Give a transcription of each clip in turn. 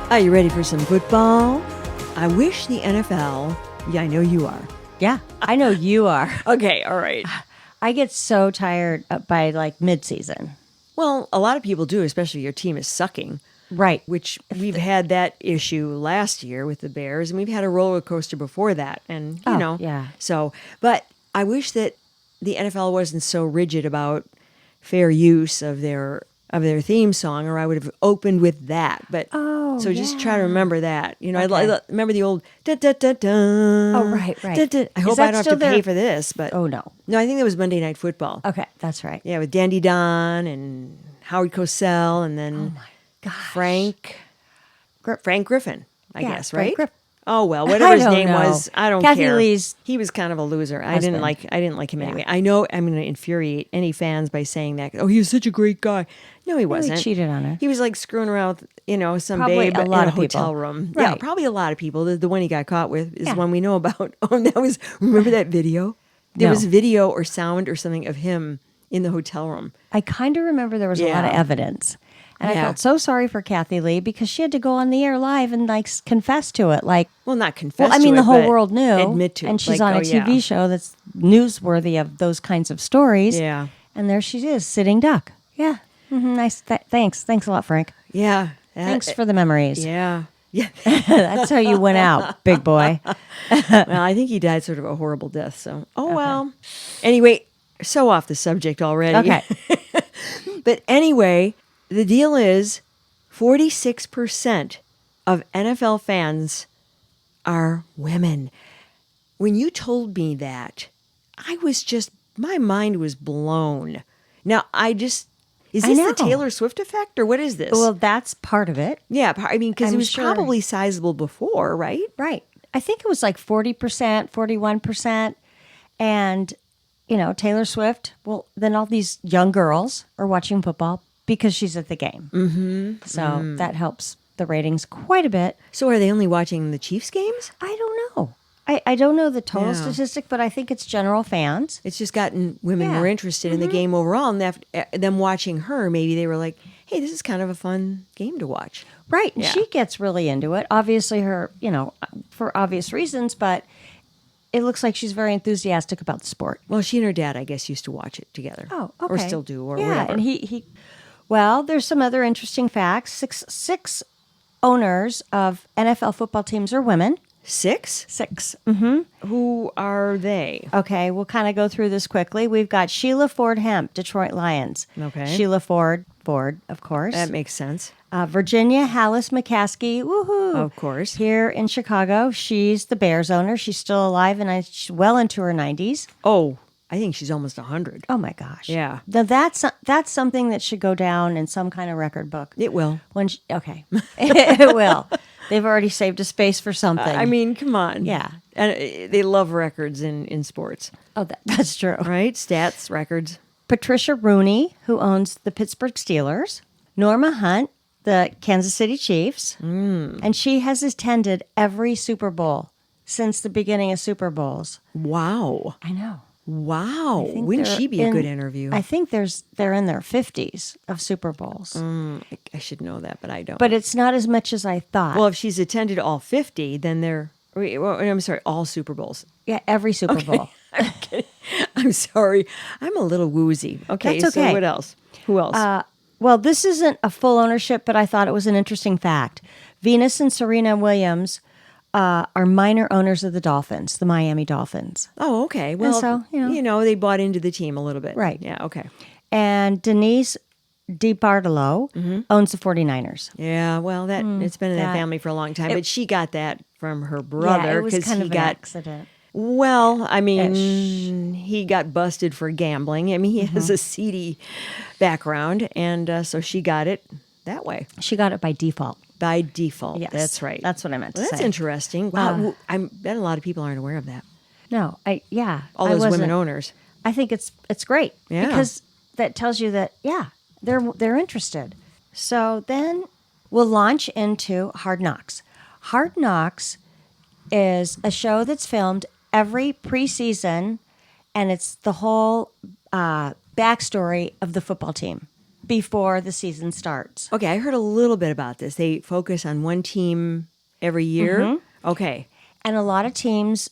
Are you ready for some football? I wish the NFL... Yeah, I know you are. Yeah, I know you are. Okay, all right. I get so tired by like mid-season. Well, a lot of people do, especially your team is sucking. Right. Which we've had that issue last year with the Bears, and we've had a roller coaster before that. And, you know. Yeah. So, but I wish that the NFL wasn't so rigid about fair use of their theme song, or I would have opened with that. But so just try to remember that. You know, Okay. I remember the old da da da da. Oh, right. Da, da. I hope I don't have to pay for this, but Oh, no. No, I think that was Monday Night Football. Okay, that's right. Yeah, with Dandy Don and Howard Cosell, and then Oh, my gosh. Frank Griffin, I guess, right? Frank Griffin. Oh well, whatever his don't name know. was, I don't Kathy care. Lee's He was kind of a loser. I husband. didn't like him anyway. I know I'm going to infuriate any fans by saying that. Oh, he was such a great guy. No, he wasn't. He cheated on her. He was like screwing around with, some Probably babe a lot in a of people. hotel room. Yeah, Right. probably a lot of people. The one he got caught with is Yeah. one we know about. Oh, and that was, remember that video? There No. was video or sound or something of him in the hotel room. I kind of remember there was a lot of Yeah. evidence. And I Yeah. felt so sorry for Kathy Lee because she had to go on the air live and like confess to it. Like, Well, not confess well, I mean, to the it, whole but world knew. Admit to it. And she's Like, on a oh, TV yeah. show that's newsworthy of those kinds of stories. Yeah. And there she is, sitting duck. Yeah. Nice. Thanks. Thanks a lot, Frank. Yeah. Thanks for the memories. Yeah. Yeah. That's how you went out, big boy. Well, I think he died sort of a horrible death. So, well. Anyway, so off the subject already. Okay. But anyway, the deal is 46% of NFL fans are women. When you told me that, my mind was blown. Now, is I this know. the Taylor Swift effect, or what is this? Well, that's part of it. Yeah, I mean, because it I'm was sure. probably sizable before, right? Right. I think it was like 40%, 41%. And, Taylor Swift, well, then all these young girls are watching football because she's at the game. Mm-hmm. So that helps the ratings quite a bit. So are they only watching the Chiefs games? I don't know. I don't know the total Yeah. statistic, but I think it's general fans. It's just gotten women Yeah. more interested in the game overall, and them watching her, maybe they were like, hey, this is kind of a fun game to watch. Right. And Yeah. she gets really into it. Obviously, her, for obvious reasons, but it looks like she's very enthusiastic about the sport. Well, she and her dad, I guess, used to watch it together. Oh, okay. Or still do, or yeah, whatever. and well, there's some other interesting facts. Six owners of NFL football teams are women. 6? 6. Who are they? Okay, we'll kind of go through this quickly. We've got Sheila Ford Hemp, Detroit Lions. Okay. Sheila Ford, of course. That makes sense. Virginia Hallis McCaskey, woohoo. Of course. Here in Chicago, she's the Bears owner. She's still alive and she's well into her 90s. Oh, I think she's almost 100. Oh my gosh. Yeah. Now that's something that should go down in some kind of record book. It will. Okay. It will. They've already saved a space for something. I mean, come on. Yeah. And they love records in sports, Oh, that's true. right? Stats, records. Patricia Rooney, who owns the Pittsburgh Steelers. Norma Hunt, the Kansas City Chiefs. And she has attended every Super Bowl since the beginning of Super Bowls. Wow. I know. Wow. think Wouldn't they're she be a good interview? I think they're in their 50s of Super Bowls. I should know that, but I don't. But it's not as much as I thought. Well, if she's attended all 50, then I'm sorry, all Super Bowls. Yeah, every Super Bowl. I'm kidding. I'm sorry. I'm a little woozy. Okay, That's so okay. what else? Who else? Well, this isn't a full ownership, but I thought it was an interesting fact. Venus and Serena Williams are minor owners of the Dolphins, the Miami Dolphins. Oh, okay. Well, so, they bought into the team a little bit. Right. Yeah, okay. And Denise DiBartolo owns the 49ers. Yeah, well, it's been in that family for a long time, but she got that from her brother. Yeah, it was 'cause kind he of an got, accident. Well, I mean, he got busted for gambling. I mean, he has a seedy background, and so she got it that way. She got it by default. By default. Yes. That's right. That's what I meant to Well, say. that's interesting. Wow. I bet a lot of people aren't aware of that. No, All those women owners. I think it's great. Yeah. Because that tells you that, they're interested. So then we'll launch into Hard Knocks. Hard Knocks is a show that's filmed every preseason, and it's the whole backstory of the football team. before the season starts. Okay, I heard a little bit about this. They focus on one team every year. Okay. And a lot of teams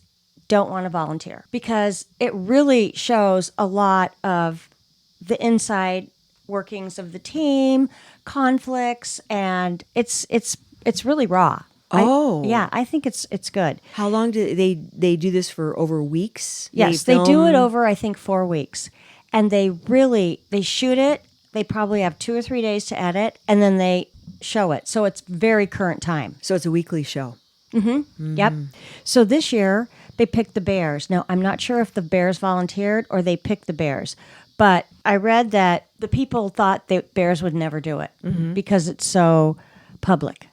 don't want to volunteer because it really shows a lot of the inside workings of the team, conflicts, and it's really raw. Oh. I think it's good. How long do they do this for? Over weeks? Yes, they do it over, I think, 4 weeks. And they shoot it. They probably have 2 or 3 days to edit, and then they show it. So it's very current time. So it's a weekly show. Yep. So this year, they picked the Bears. Now, I'm not sure if the Bears volunteered or they picked the Bears. But I read that the people thought the Bears would never do it because it's so public.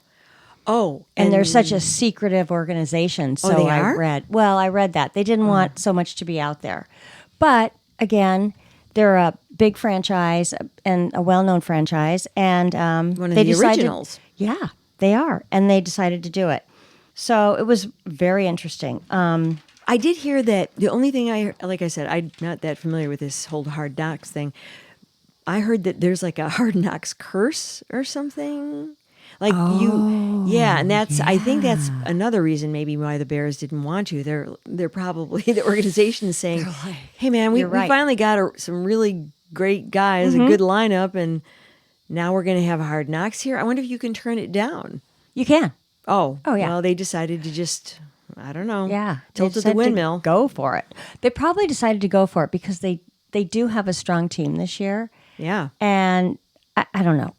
Oh. And they're such a secretive organization. So they are? I read that. They didn't want so much to be out there. But again, they're a big franchise and a well-known franchise. And one of the originals. Yeah, they are. And they decided to do it. So it was very interesting. I did hear that the only thing like I said, I'm not that familiar with this whole Hard Knocks thing. I heard that there's like a Hard Knocks curse or something. Like and I think that's another reason maybe why the Bears didn't want to. They're probably the organization saying, "Hey man, we finally got some really great guys, a good lineup, and now we're going to have Hard Knocks here. I wonder if you can turn it down." You can. Oh yeah. Well, they decided to just, I don't know. Yeah, tilted the windmill. Go for it. They probably decided to go for it because they do have a strong team this year. Yeah, and I don't know.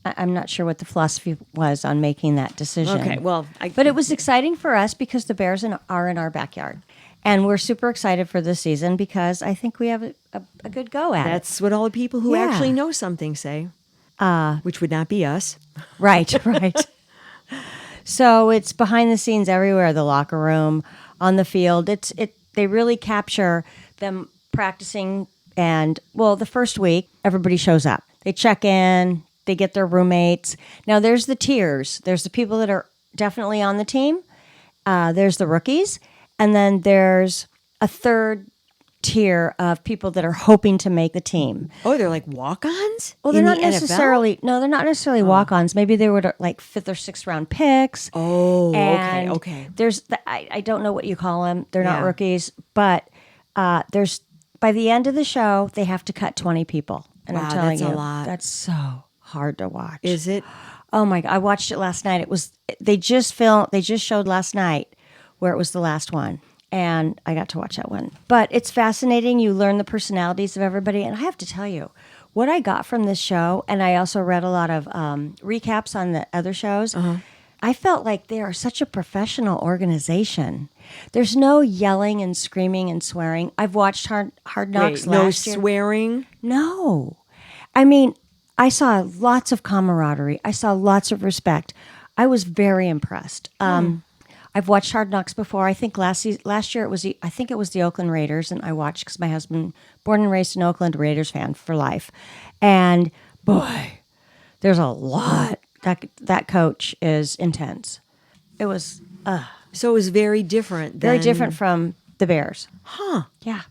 I'm not sure what the philosophy was on making that decision. Okay, well, but it was exciting for us because the Bears are in our backyard, and we're super excited for this season because I think we have a good go at it. That's what all the people who actually know something say, which would not be us. Right. So it's behind the scenes everywhere, the locker room, on the field. They really capture them practicing. And, the first week, everybody shows up. They check in. They get their roommates. Now, there's the tiers. There's the people that are definitely on the team. There's the rookies. And then there's a third tier of people that are hoping to make the team. Oh, they're like walk-ons? Well, they're not necessarily. No, they're not necessarily walk-ons. Maybe they were like 5th or 6th round picks. Oh, and okay. There's I don't know what you call them. They're not rookies, but there's by the end of the show they have to cut 20 people. And I'm telling you, that's a lot. That's so hard to watch. Is it? Oh my God! I watched it last night. They just showed last night where it was the last one. And I got to watch that one. But it's fascinating. You learn the personalities of everybody. And I have to tell you, what I got from this show, and I also read a lot of recaps on the other shows, I felt like they are such a professional organization. There's no yelling and screaming and swearing. I've watched Hard Knocks last year. No swearing? No. I mean, I saw lots of camaraderie. I saw lots of respect. I was very impressed. I've watched Hard Knocks before. I think last year it was the Oakland Raiders, and I watched because my husband, born and raised in Oakland, Raiders fan for life. And boy, there's a lot. That coach is intense. It was so it was very different. Very different from the Bears. Huh? Yeah.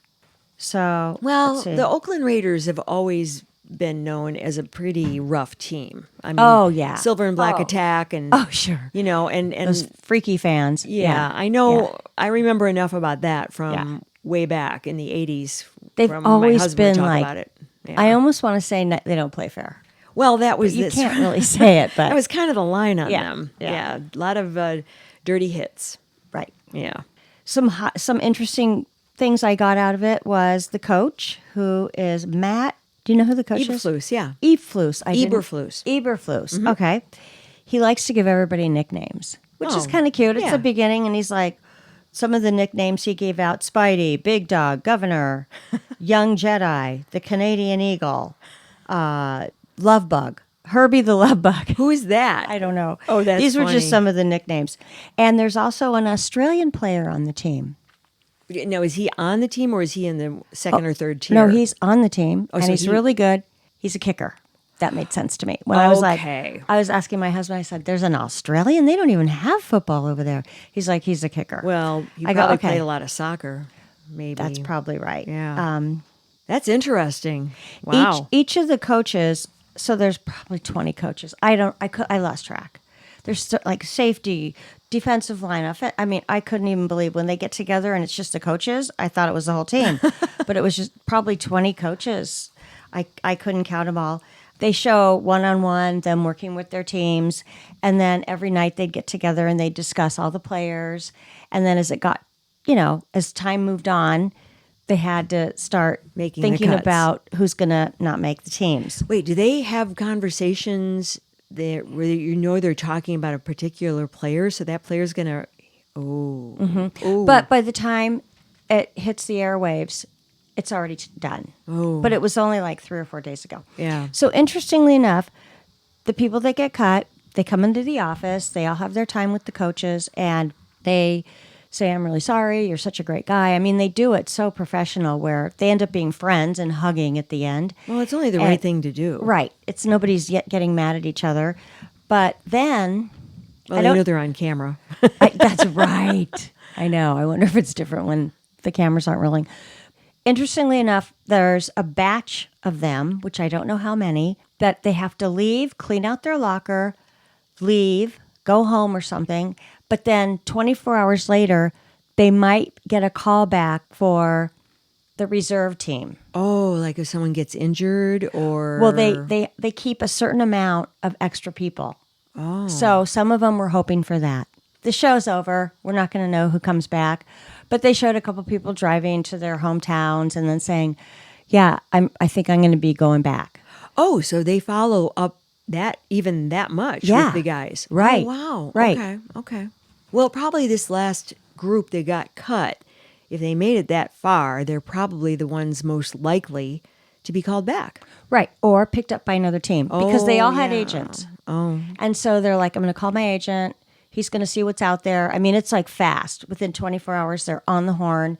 So the Oakland Raiders have always been known as a pretty rough team. I mean, Silver and Black Attack, and sure, and those freaky fans. Yeah, I know. Yeah. I remember enough about that from way back in the '80s. They've from always my husband been talk like. About it. Yeah. I almost want to say they don't play fair. Well, that was you can't really say it, but that was kind of the line on them. Yeah, a lot of dirty hits. Right. Yeah. Some interesting things I got out of it was the coach, who is Matt. Do you know who the coach is? Eberflus, yeah. Eberflus. Eberflus. Okay. He likes to give everybody nicknames, which is kind of cute. It's the beginning, and he's like, some of the nicknames he gave out: Spidey, Big Dog, Governor, Young Jedi, the Canadian Eagle, Love Bug, Herbie the Love Bug. Who is that? I don't know. Oh, that's These were funny. just some of the nicknames. And there's also an Australian player on the team. Now, is he on the team or is he in the second or third tier? No, he's on the team, and so he's really good. He's a kicker. That made sense to me. When I was asking my husband, I said, there's an Australian? They don't even have football over there. He's like, he's a kicker. Well, he probably played a lot of soccer, maybe. That's probably right. Yeah. That's interesting. Wow. Each of the coaches So there's probably 20 coaches. I lost track. There's like safety, defensive line. I mean, I couldn't even believe when they get together and it's just the coaches. I thought it was the whole team, but it was just probably 20 coaches. I couldn't count them all. They show one-on-one, them working with their teams, and then every night they'd get together and they'd discuss all the players. And then as it got, as time moved on, they had to start thinking about who's going to not make the teams. Wait, do they have conversations there where they're talking about a particular player, so that player's going to... Oh. Mm-hmm. Oh. But by the time it hits the airwaves, it's already done. Oh. But it was only like 3 or 4 days ago. Yeah. So interestingly enough, the people that get cut, they come into the office, they all have their time with the coaches, and they say, I'm really sorry, you're such a great guy. I mean, they do it so professional where they end up being friends and hugging at the end. Well, it's only the right thing to do. Right. It's nobody's yet getting mad at each other. But then... Well, they know they're on camera. That's right. I know. I wonder if it's different when the cameras aren't rolling. Interestingly enough, there's a batch of them, which I don't know how many, that they have to leave, clean out their locker, leave, go home or something. But then 24 hours later, they might get a call back for the reserve team. Oh, like if someone gets injured or... Well, they keep a certain amount of extra people. Oh. So some of them were hoping for that. The show's over. We're not going to know who comes back. But they showed a couple people driving to their hometowns and then saying, yeah, I think I'm going to be going back. Oh, so they follow up that much with the guys. Right. Oh, wow. Right. Okay. Well, probably this last group that got cut, if they made it that far, they're probably the ones most likely to be called back. Right. Or picked up by another team because they all had agents. Oh. And so they're like, I'm going to call my agent. He's going to see what's out there. I mean, it's like fast. Within 24 hours, they're on the horn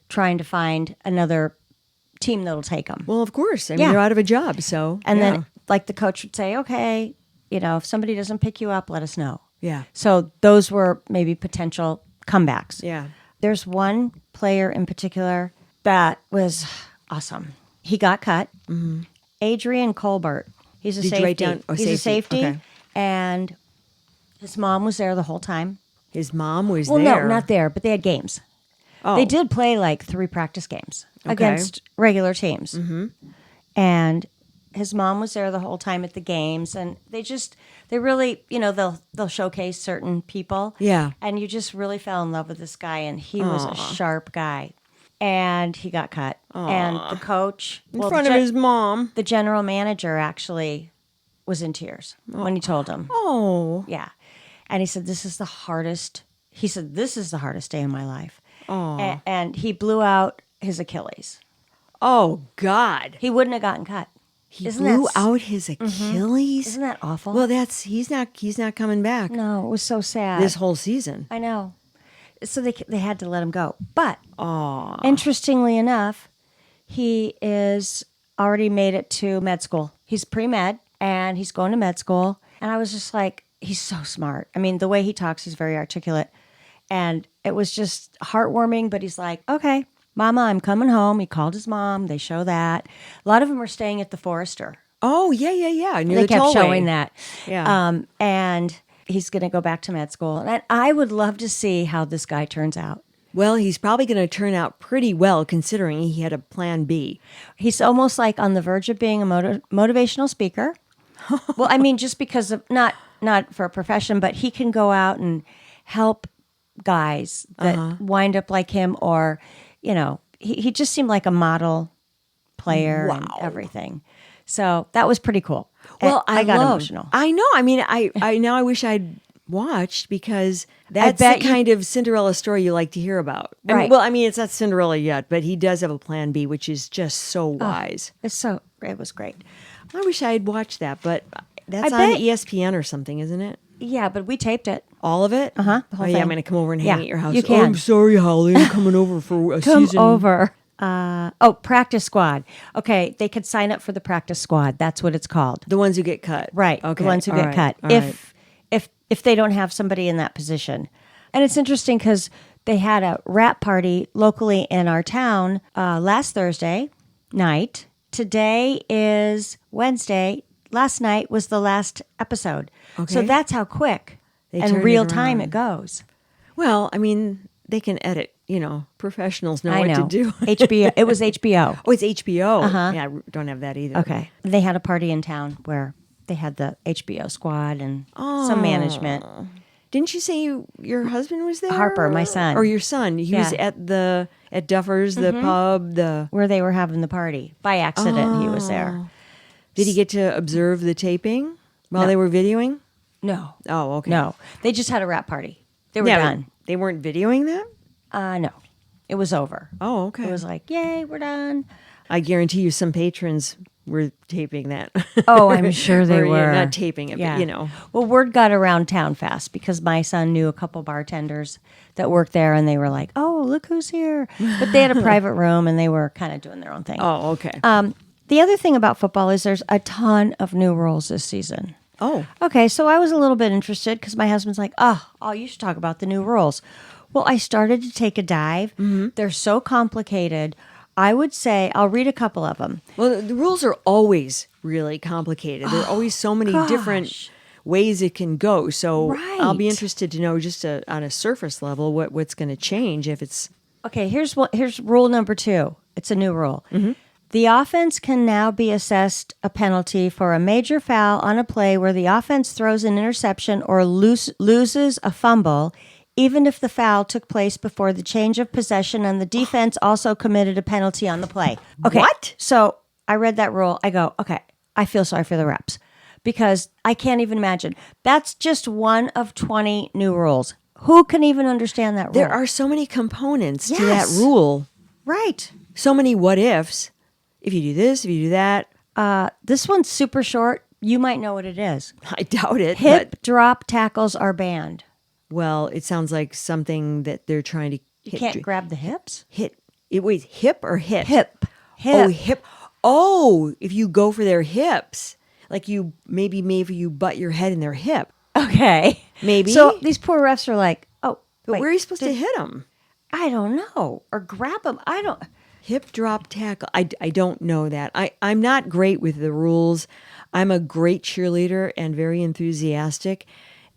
trying to find another team that'll take them. Well, of course. I mean, they're out of a job, so... And then, like, the coach would say, okay, if somebody doesn't pick you up, let us know. Yeah. So those were maybe potential comebacks. Yeah. There's one player in particular that was awesome. He got cut. Mm-hmm. Adrian Colbert. He's a Did safety. you write down? Oh, He's a safety. Okay. And his mom was there the whole time. His mom was there? there? Well, no, not there, but they had games. Oh. They did play like 3 practice games against regular teams. Mm-hmm. And his mom was there the whole time at the games, and they really, they'll showcase certain people. Yeah. And you just really fell in love with this guy, and he was a sharp guy. And he got cut. Aww. And the coach... In front of his mom. The general manager actually was in tears when he told him. Oh. Yeah. And he said, this is the hardest day of my life. Oh. And he blew out his Achilles. Oh, God. He wouldn't have gotten cut. He blew out his Achilles? Isn't that awful? Well, he's not coming back. No, it was so sad. This whole season. I know. So they had to let him go. But interestingly enough, he is already made it to med school. He's pre-med, and he's going to med school. And I was just like, he's so smart. I mean, the way he talks, he's very articulate. And it was just heartwarming, but he's like, okay, Mama, I'm coming home. He called his mom. They show that. A lot of them are staying at the Forester. Oh, yeah. Near they the kept tollway. showing that. Yeah. And he's going to go back to med school. And I would love to see how this guy turns out. Well, he's probably going to turn out pretty well considering he had a plan B. He's almost like on the verge of being a motivational speaker. Well, I mean, just because of not for a profession, but he can go out and help guys that wind up like him, or, he just seemed like a model player and everything. So that was pretty cool. Well, I got emotional. I know. I mean, I wish I'd watched because that's the kind of Cinderella story you like to hear about. Right. I mean, it's not Cinderella yet, but he does have a plan B, which is just so wise. It was great. I wish I had watched that, but that's on ESPN or something, isn't it? Yeah, but we taped it. All of it? The whole thing. I'm going to come over and hang at your house. You can. Oh, I'm sorry, Holly. I'm coming over for a season. Come over. Practice squad. Okay, they could sign up for the practice squad. That's what it's called. The ones who get cut. Right. Okay. The ones who get cut. If they don't have somebody in that position. And it's interesting because they had a rap party locally in our town last Thursday night. Today is Wednesday. last night was the last episode. Okay. So that's how quick They and turned it real time around. it goes. Well, I mean, they can edit. Professionals know I what know. to do. HBO. It was HBO. Oh, it's HBO. Uh-huh. Yeah, I don't have that either. Okay. They had a party in town where they had the HBO squad and some management. Didn't you say your husband was there? Harper, my son. Or your son. He was Yeah. at Duffer's, the pub, Where they were having the party. By accident, he was there. Did he get to observe the taping while No. they were videoing? No. Oh, okay. No. They just had a wrap party. They were Yeah, done. They weren't videoing that? No. It was over. Oh, okay. It was like, yay, we're done. I guarantee you some patrons were taping that. Oh, I'm sure they Or, were. not taping it, but Well, word got around town fast because my son knew a couple bartenders that worked there, and they were like, "Oh, look who's here!" But they had a private room, and they were kind of doing their own thing. Oh, okay. The other thing about football is there's a ton of new rules this season. Oh. Okay, so I was a little bit interested because my husband's like, "Oh, you should talk about the new rules." Well, I started to take a dive. Mm-hmm. They're so complicated. I would say I'll read a couple of them. Well, the rules are always really complicated. There are always so many different ways it can go. So I'll be Right. interested to know just on a surface level what's going to change if it's... Okay, here's rule number 2. It's a new rule. Mm-hmm. The offense can now be assessed a penalty for a major foul on a play where the offense throws an interception or loses a fumble, even if the foul took place before the change of possession and the defense also committed a penalty on the play. Okay. What? So I read that rule. I go, okay, I feel sorry for the reps because I can't even imagine. That's just one of 20 new rules. Who can even understand that rule? There are so many components to that Yes. rule. Right. So many what ifs. If you do this, if you do that. This one's super short. You might know what it is. I doubt it. Hip drop tackles are banned. Well, it sounds like something that they're trying to You can't grab the hips? hit. Wait, hip or hit? Hip. Oh, hip. Oh, if you go for their hips, like maybe you butt your head in their hip. Okay. Maybe. So these poor refs are like, oh, But wait, where are you supposed to hit them? I don't know. Or grab them. I don't. Hip drop tackle. I don't know that. I'm not great with the rules. I'm a great cheerleader and very enthusiastic,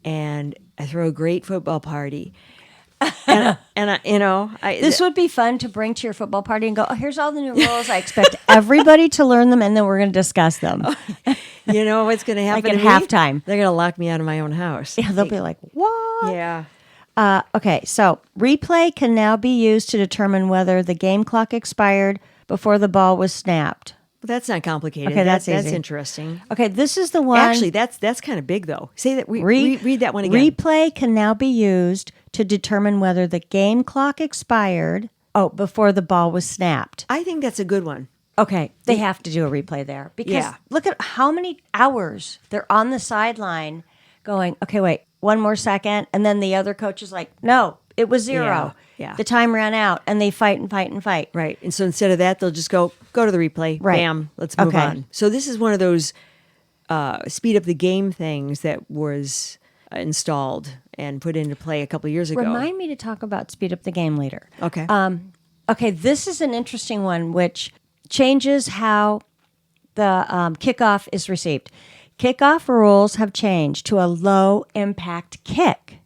and I throw a great football party. And This would be fun to bring to your football party and go, oh, here's all the new rules. I expect everybody to learn them, and then we're going to discuss them. you know what's going to happen Like at to me? halftime. They're going to lock me out of my own house. Yeah, they'll be like, what? Yeah. Okay, so replay can now be used to determine whether the game clock expired before the ball was snapped. But that's not complicated. Okay, that's that's easy. interesting. Okay, this is the one. Actually, that's kind of big though. Say that. Read that one again. Replay can now be used to determine whether the game clock expired before the ball was snapped. I think that's a good one. Okay, they have to do a replay there because Yeah. look at how many hours they're on the sideline going, okay, wait, one more second. And then the other coach is like, no, it was 0. Yeah. The time ran out, and they fight and fight and fight. Right. And so instead of that, they'll just go to the replay. Right. Bam. Let's move Okay. on. So this is one of those speed up the game things that was installed and put into play a couple of years ago. Remind me to talk about speed up the game later. Okay. Okay, this is an interesting one, which changes how the kickoff is received. Kickoff rules have changed to a low impact kick.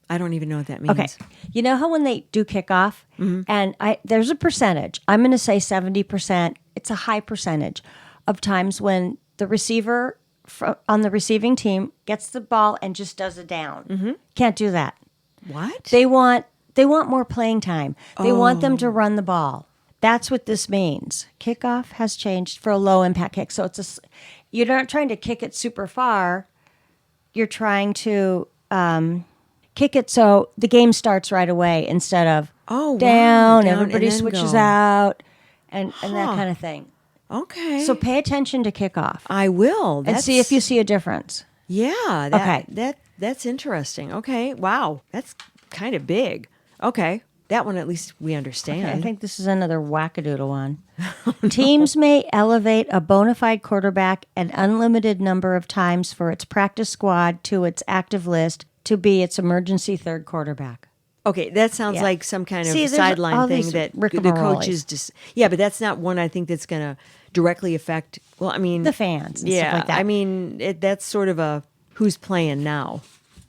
I don't even know what that means. Okay. You know how when they do kickoff, and there's a percentage, I'm going to say 70%, it's a high percentage of times when the receiver on the receiving team gets the ball and just does a down. Mm-hmm. Can't do that. What? They want more playing time. They want them to run the ball. That's what this means. Kickoff has changed for a low impact kick. So you're not trying to kick it super far. You're trying to kick it so the game starts right away instead of down, down, everybody and then switches go. out, and that kind of thing. Okay. So pay attention to kickoff I will. and see if you see a difference. Yeah. Okay. That's interesting. Okay. Wow. That's kind of big. Okay. That one at least we understand. Okay, I think this is another wackadoodle one. Teams may elevate a bona fide quarterback an unlimited number of times for its practice squad to its active list to be its emergency third quarterback. Okay, that sounds Yeah. like some kind of See, there's sideline all thing these that the rigmaroles. coaches just. Yeah, but that's not one I think that's going to directly affect. Well, I mean, The fans and yeah, stuff like that. I mean, that's sort of a who's playing now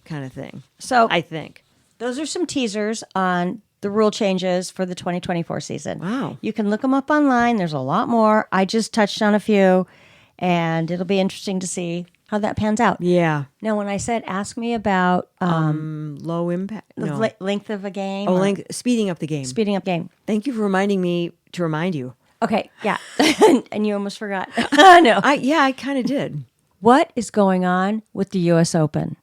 kind of thing. So I think. those are some teasers on the rule changes for the 2024 season. Wow. You can look them up online. There's a lot more. I just touched on a few, and it'll be interesting to see how that pans out. Yeah. Now, when I said ask me about Low impact. the No. length of a game, Oh, or speeding up the game. speeding up game. Thank you for reminding me to remind you. Okay, yeah. And you almost forgot. No. I kind of did. What is going on with the U.S. Open?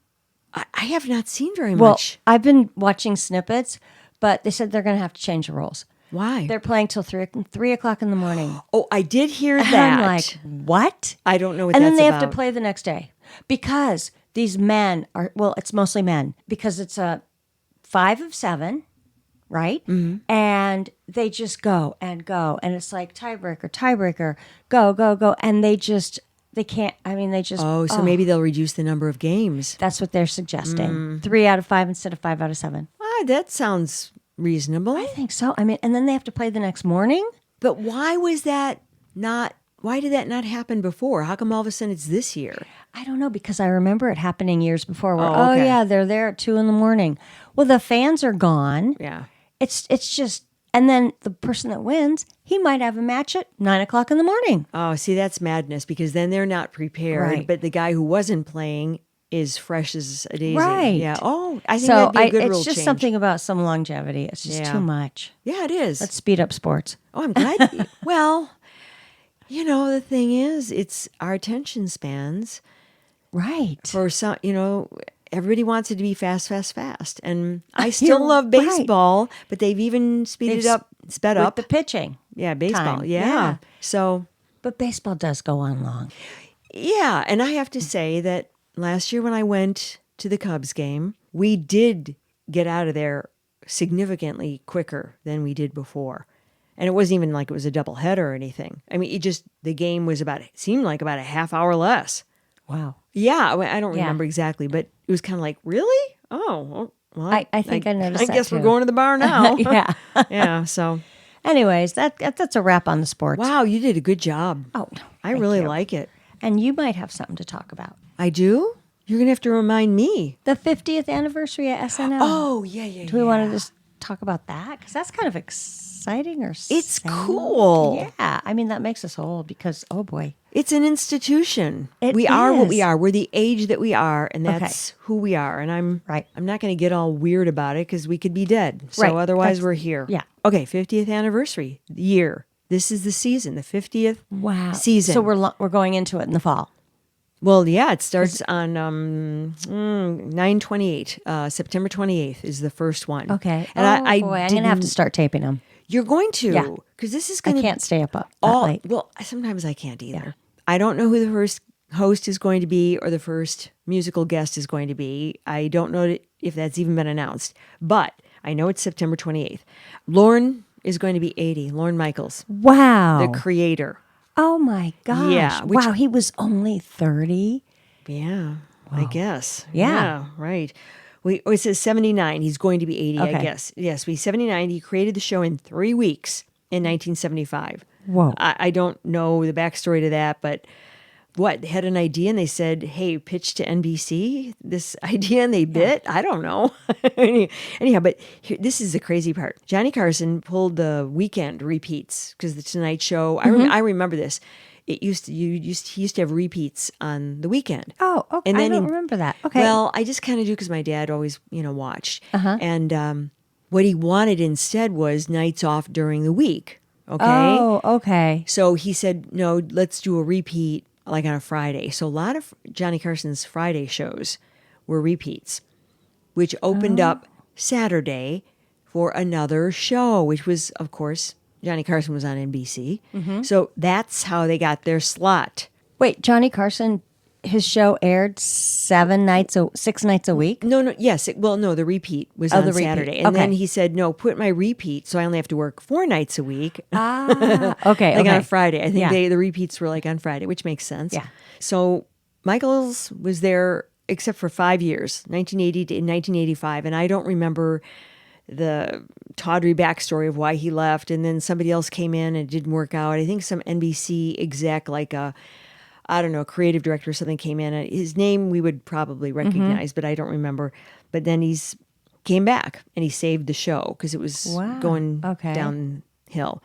I have not seen very Well, much. I've been watching snippets, but they said they're going to have to change the rules. Why? They're playing till 3 o'clock in the morning. Oh, I did hear And that. I'm like, what? I don't know what And that's then they about. have to play the next day because these men are, well, it's mostly men because it's a 5 of 7, right? Mm-hmm. And they just go. And it's like tiebreaker, go. And they can't, they just. Oh, so maybe they'll reduce the number of games. That's what they're suggesting. Mm. 3 out of 5 instead of 5 out of 7. That sounds reasonable. I think so. And then they have to play the next morning. But why was that not? Why did that not happen before? How come all of a sudden it's this year? I don't know because I remember it happening years before. Where Oh, okay. yeah, they're there at 2 in the morning. Well, the fans are gone. Yeah. It's just, and then the person that wins, he might have a match at 9 o'clock in the morning. Oh, see, that's madness because then they're not prepared. Right. But the guy who wasn't playing is fresh as a daisy. Right. Yeah. Oh, I think So that'd be a good rule it's just change. something about some longevity. It's just Yeah. too much. Yeah, it is. Let's speed up sports. Oh, I'm glad. Well, the thing is, it's our attention spans. Right. For some, everybody wants it to be fast. And I still You're love right. baseball, but they've even sped With up. the pitching. Yeah, baseball. time. Yeah. Yeah. So, But baseball does go on long. yeah. And I have to say that last year when I went to the Cubs game, we did get out of there significantly quicker than we did before. And it wasn't even like it was a doubleheader or anything. I mean, the game was seemed like about a half hour less. Wow. Yeah. I don't Yeah. remember exactly, but it was kind of like, really? Oh, well, I think I noticed I that guess we're too. going to the bar now. Yeah. Yeah. So, Anyways, that's a wrap on the sports. wow, you did a good job. Oh, I thank really you. like it. And you might have something to talk about. I do? You're going to have to remind me. The 50th anniversary at SNL. Oh, yeah. Do we want to just talk about that? Because that's kind of exciting or It's sad. cool. Yeah. That makes us old because, oh boy. It's an institution. It we are what we is. are. We're the age that we are, and that's who we are. And I'm not going to get all weird about it because we could be dead. So Right. otherwise, That's- we're here. yeah. Okay, 50th anniversary year. This is the season, the 50th season. So we're going into it in the fall. Well, yeah, it starts on 9/28. September 28th is the first one. Okay. And I'm going to have to start taping them. You're going to, Yeah. because this is I going to can't stay up that all late. well. Sometimes I can't either. I don't know who the first host is going to be or the first musical guest is going to be. I don't know if that's even been announced, but I know it's September 28th. Lorne is going to be 80. Lorne Michaels, Wow. the creator. Oh my gosh. Yeah, Wow, he was only 30. Yeah, I guess. Yeah. Right. It says 79. He's going to be 80, I Okay. guess. Yes, he's 79. He created the show in 3 weeks in 1975. Whoa. I don't know the backstory to that, but they had an idea and they said, hey, pitch to NBC this idea and they bit. I don't know. Anyhow, but this is the crazy part. Johnny Carson pulled the weekend repeats because the Tonight Show, I remember this. He used to have repeats on the weekend. Oh, okay. And I then don't remember that. Okay. Well, I just kind of do because my dad always, watched. And what he wanted instead was nights off during the week. Okay. Oh, okay. So he said, no, let's do a repeat like on a Friday. So a lot of Johnny Carson's Friday shows were repeats, which opened up Saturday for another show, which was, of course, Johnny Carson was on NBC. So that's how they got their slot. Wait, Johnny Carson, his show aired 6 nights a week? No, yes. The repeat was Oh, on the repeat. Saturday. And Okay. then he said, no, put my repeat, so I only have to work 4 nights a week. Okay. Like okay. on a Friday. I think Yeah. the repeats were like on Friday, which makes sense. Yeah. So Michaels was there except for 5 years, 1980 to 1985. And I don't remember the tawdry backstory of why he left, and then somebody else came in and it didn't work out. I think some NBC exec, like a creative director or something came in. His name we would probably recognize, but I don't remember. But then he's came back and he saved the show because it was going downhill.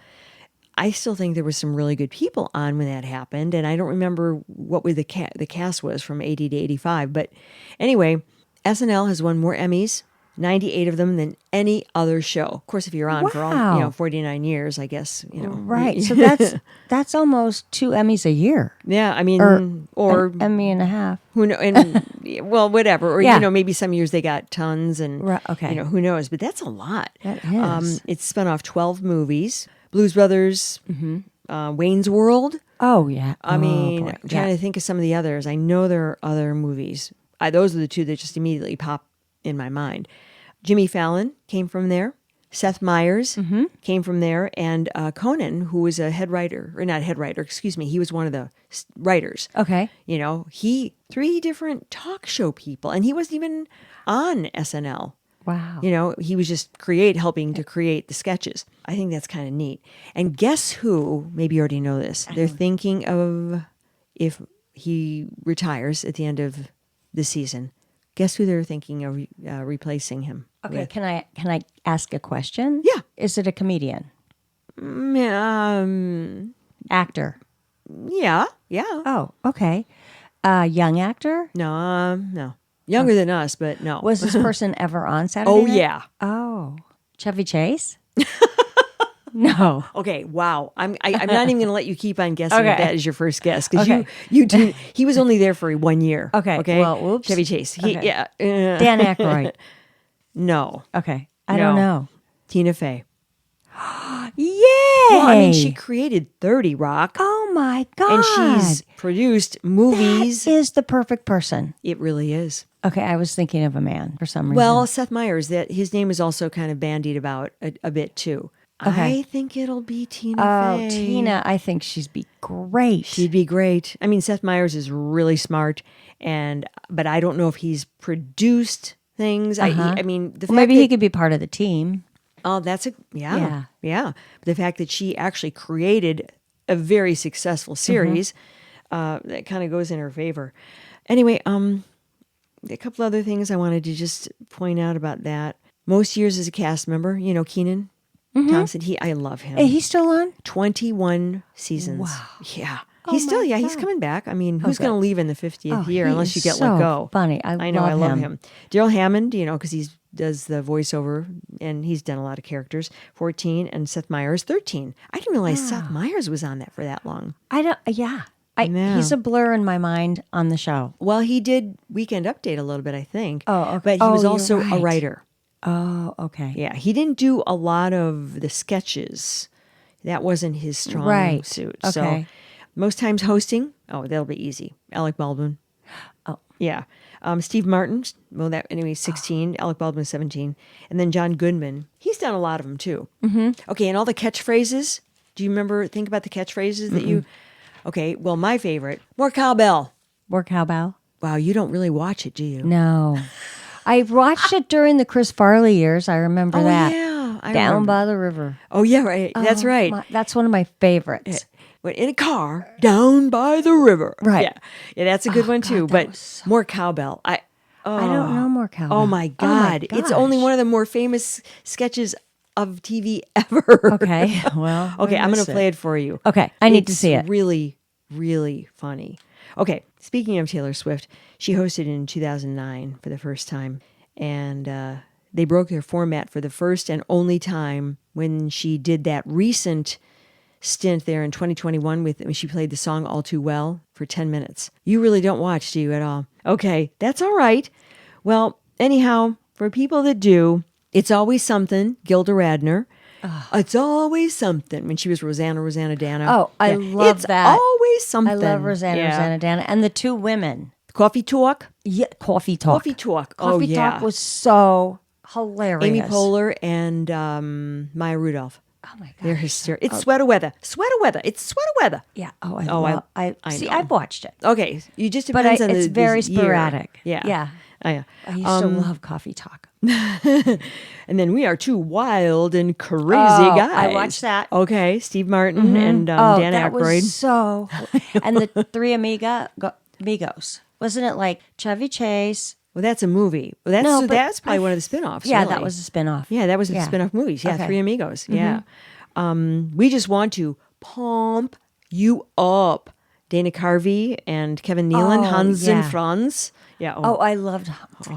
I still think there were some really good people on when that happened, and I don't remember what the cast was from 80 to 85. But anyway, SNL has won more Emmys, 98 of them, than any other show. Of course, if you're on for all 49 years, I guess Right. So that's almost 2 Emmys a year. Yeah, I mean, or an Emmy and a half. Who know? And well, whatever. Or maybe some years they got tons, and who knows? But that's a lot. That is. It's spun off 12 movies. Blues Brothers, Wayne's World. Oh, yeah. I mean, I'm trying to think of some of the others. I know there are other movies. Those are the two that just immediately pop in my mind. Jimmy Fallon came from there. Seth Meyers came from there. And Conan, who was a head writer, or not head writer, excuse me, he was one of the writers. Okay. 3 different talk show people. And he wasn't even on SNL. Wow. He was just helping to create the sketches. I think that's kind of neat. And guess who, maybe you already know this, they're thinking of, if he retires at the end of the season, guess who they're thinking of replacing him Okay, with? can I ask a question? Yeah. Is it a comedian? Actor? Yeah. Oh, okay. Young actor? No. Younger than us, but no. Was this person ever on Saturday Oh, Night? yeah. Oh. Chevy Chase? No. Okay, wow. I'm not even going to let you keep on guessing if Okay. that is your first guess, because Okay. you do. He was only there for 1 year. Okay. Well, whoops. Chevy Chase. Okay. Yeah. Dan Aykroyd? No. Okay. I don't know. Tina Fey. Yay! Well, I mean, she created 30 Rock. Oh my God. And she's produced movies. That is the perfect person. It really is. Okay, I was thinking of a man for some reason. Well, Seth Meyers, that his name is also kind of bandied about a bit too. Okay. I think it'll be Tina Fey. Oh, Tina, I think she'd be great. She'd be great. I mean, Seth Meyers is really smart, but I don't know if he's produced things. I mean, the fact Maybe that, he could be part of the team. Oh, that's yeah. But the fact that she actually created a very successful series, that kind of goes in her favor. Anyway, a couple other things I wanted to just point out about that. Most years as a cast member, Kenan Thompson, I love him. Hey, he's still on? 21 seasons. Wow. Yeah. Oh He's still, my he's God. coming back. I mean, who's going to leave in the 50th year he unless you is get so let go? funny. I know, I love him. him. Daryl Hammond, because he does the voiceover and he's done a lot of characters. 14, and Seth Meyers, 13. I didn't realize Seth Meyers was on that for that long. He's a blur in my mind on the show. Well, he did Weekend Update a little bit, I think. Oh, okay. But he was you're also a right. writer. Oh, okay. Yeah, he didn't do a lot of the sketches. That wasn't his strong suit. Okay. So most times hosting, that'll be easy. Alec Baldwin. Oh. Yeah. Steve Martin, 16. Alec Baldwin, 17. And then John Goodman. He's done a lot of them, too. Mm-hmm. Okay, and all the catchphrases. Do you think about the catchphrases that you... Okay, well, my favorite, more cowbell. More cowbell? Wow, you don't really watch it, do you? No. I watched it during the Chris Farley years. I remember that. Yeah. I Down remember. by the river. Oh, yeah, right. That's right. That's one of my favorites. Went in a car down by the river. Right. Yeah, that's a good one, too. God, But more cowbell. I don't know more cowbell. Oh, my God. It's only one of the more famous sketches of TV ever. Okay, well. Okay, I'm going to play it for you. Okay, I need to see it. It's really, really funny. Okay, speaking of Taylor Swift, she hosted in 2009 for the first time. And they broke their format for the first and only time when she did that recent stint there in 2021 when she played the song All Too Well for 10 minutes. You really don't watch, do you, at all? Okay, that's all right. Well, anyhow, for people that do, It's Always Something, Gilda Radner. It's Always Something, when she was Rosanna Dana. Oh, I love that. It's Always Something. I love Rosanna Dana. And the two women. Coffee Talk? Yeah, Coffee Talk. Coffee Talk. Coffee Talk was so hilarious. Amy Poehler and Maya Rudolph. Oh my God. They're hysterical. It's Sweater Weather. Sweater Weather. It's Sweater Weather. Yeah. I See, know. I've watched it. Okay. You just But depends on it's very year. sporadic. Yeah. Yeah. Yeah. I used to love Coffee Talk. And then we are two wild and crazy Oh, guys. I watched that. Okay, Steve Martin and Dan that Aykroyd. was so. And the three amigos. Wasn't it like Chevy Chase? Well, that's a movie. Well, No, but that's probably one of the spin-offs. Yeah, really. that was a spin-off. Yeah, that was the spin-off movies. Yeah, Okay. Three Amigos. Yeah. We just want to pump you up. Dana Carvey and Kevin Nealon, Hans and Franz. Yeah. Oh, I loved.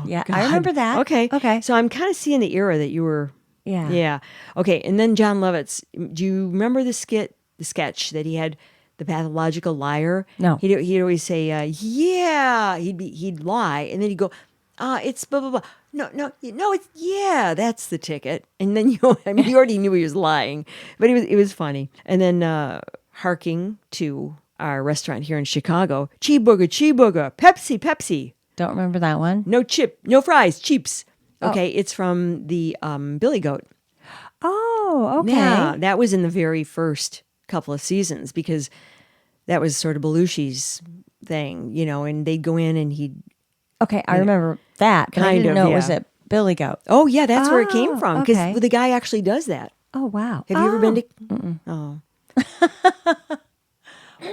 Yeah, God. I remember that. Okay. So I'm kind of seeing the era that you were. Yeah. Yeah. Okay. And then John Lovitz. Do you remember the sketch that he had, the pathological liar? No. He'd always say, yeah. He'd lie, and then he'd go, it's blah blah blah. No, it's yeah. That's the ticket. And then you already knew he was lying, but it was funny. And then harking to our restaurant here in Chicago, cheeseburger, Pepsi. Don't remember that one. No chip, no fries, cheaps. Okay, it's from the Billy Goat. Oh, okay. Yeah, that was in the very first couple of seasons because that was sort of Belushi's thing, and they'd go in and he'd. Okay, I remember that, but I didn't know it was at Billy Goat. Oh, yeah, that's where it came from because okay. the guy actually does that. Oh, wow. Have you ever been to? Mm-mm. Oh.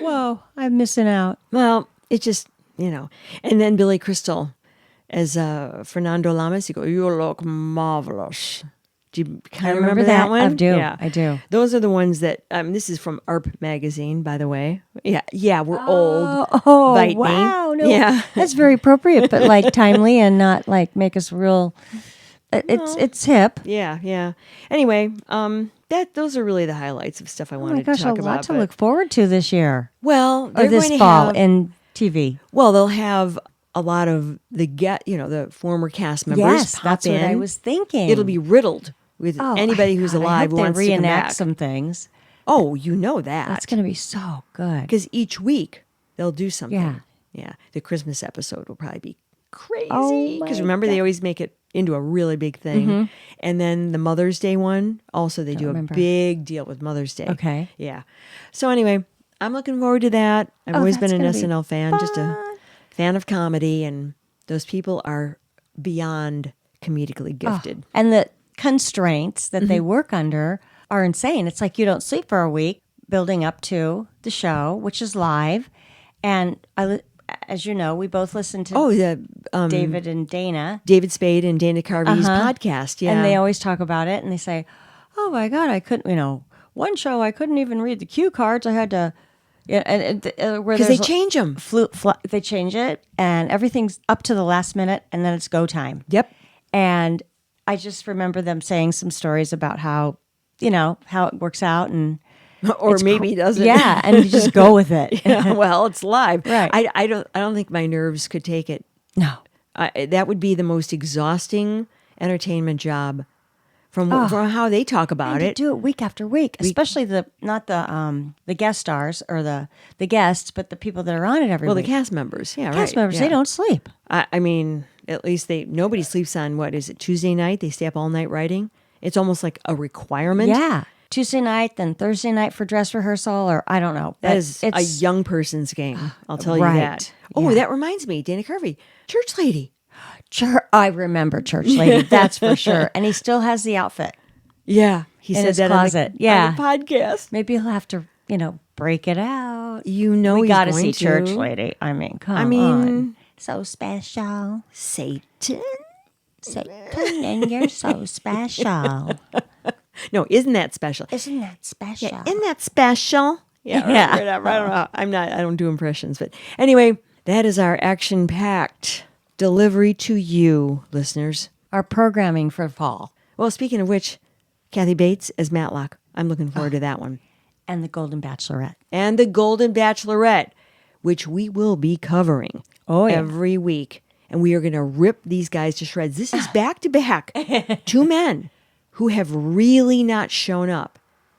Whoa, I'm missing out. Well, it just, And then Billy Crystal as Fernando Lamas, he goes, "You look marvelous." Do you kind of remember that one? I do. Yeah. I do. Those are the ones that, this is from ARP magazine, by the way. Yeah, we're old. Oh, Bite me. wow. No, Yeah. that's very appropriate, but like timely and not like make us real. It's hip. Yeah. Anyway, those are really the highlights of stuff I wanted to talk a about. lot to look forward to this year. Well, Or they're this going to fall have, in TV. Well, they'll have a lot of the former cast members. Yes, pop that's what I in. was thinking. It'll be riddled with anybody who's alive I hope who they wants to come reenact back. some things. Oh, you know that. That's going to be so good. Because each week they'll do something. Yeah. Yeah. The Christmas episode will probably be crazy. Oh, my Because remember, they always make it into a really big thing. Mm-hmm. And then the Mother's Day one, also they do remember. a big deal with Mother's Day. Okay. Yeah. So anyway, I'm looking forward to that. I've always been that's an gonna be SNL fan, just a fan of comedy. And those people are beyond comedically gifted. And the constraints that they work under are insane. It's like you don't sleep for a week building up to the show, which is live. And as you know, we both listen to David and Dana. David Spade and Dana Carvey's podcast. Yeah. And they always talk about it. And they say, oh, my God, I couldn't, one show I couldn't even read the cue cards. I had to, because they change them. They change it, and everything's up to the last minute, and then it's go time. Yep. And I just remember them saying some stories about how it works out, and or maybe doesn't. Yeah, and you just go with it. Yeah, well, it's live. Right. I don't think my nerves could take it. No. That would be the most exhausting entertainment job from how they talk about it. Do it week after week, especially not the guest stars or the guests, but the people that are on it every week. Well, the cast members. Yeah, cast right. members, Yeah. they don't sleep. I mean, at least nobody sleeps on, what is it, Tuesday night? They stay up all night writing. It's almost like a requirement. Yeah. Tuesday night, then Thursday night for dress rehearsal, or I don't know. That is a young person's game. I'll tell you that. Oh, Yeah. that reminds me, Dana Carvey, church lady. I remember Church Lady, that's for sure. And he still has the outfit. Yeah, he in said his that closet. on Yeah, the podcast. Maybe he'll have to, break it out. We we got to going see to. Church Lady. I mean, come on. So special. Satan, and you're so special. No, isn't that special? Isn't that special? Yeah, isn't that special? Yeah, Yeah. whatever. I don't know. I don't do impressions, but anyway, that is our action-packed delivery to you, listeners. Our programming for fall. Well, speaking of which, Kathy Bates as Matlock. I'm looking forward to that one. And the Golden Bachelorette. And the Golden Bachelorette, which we will be covering every week. And we are going to rip these guys to shreds. This is back-to-back. Two men who have really not shown up.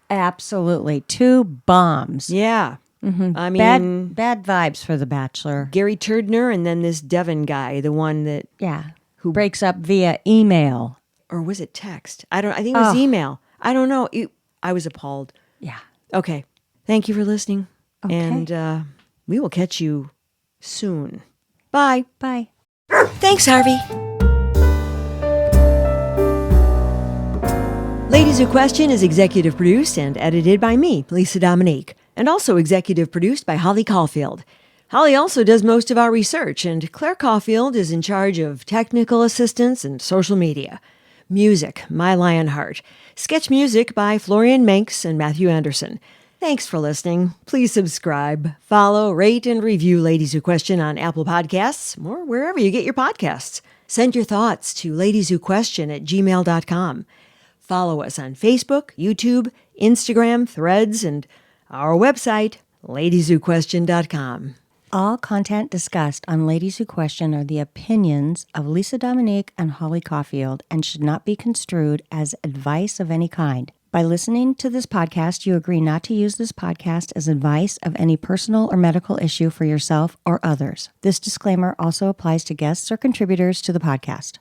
Absolutely. 2 bombs. Yeah. Mm-hmm. I mean, bad vibes for The Bachelor. Gary Turdner and then this Devin guy, the one that... Yeah. Who breaks up via email. Or was it text? I think it was email. I don't know. I was appalled. Yeah. Okay. Thank you for listening. Okay. And we will catch you soon. Bye. Bye. Thanks, Harvey. Ladies Who Question is executive produced and edited by me, Lisa Dominique, and also executive produced by Holly Caulfield. Holly also does most of our research, and Claire Caulfield is in charge of technical assistance and social media. Music, My Lionheart. Sketch music by Florian Manx and Matthew Anderson. Thanks for listening. Please subscribe, follow, rate, and review Ladies Who Question on Apple Podcasts or wherever you get your podcasts. Send your thoughts to ladieswhoquestion@gmail.com. Follow us on Facebook, YouTube, Instagram, Threads, and our website, ladieswhoquestion.com. All content discussed on Ladies Who Question are the opinions of Lisa Dominique and Holly Caulfield and should not be construed as advice of any kind. By listening to this podcast, you agree not to use this podcast as advice of any personal or medical issue for yourself or others. This disclaimer also applies to guests or contributors to the podcast.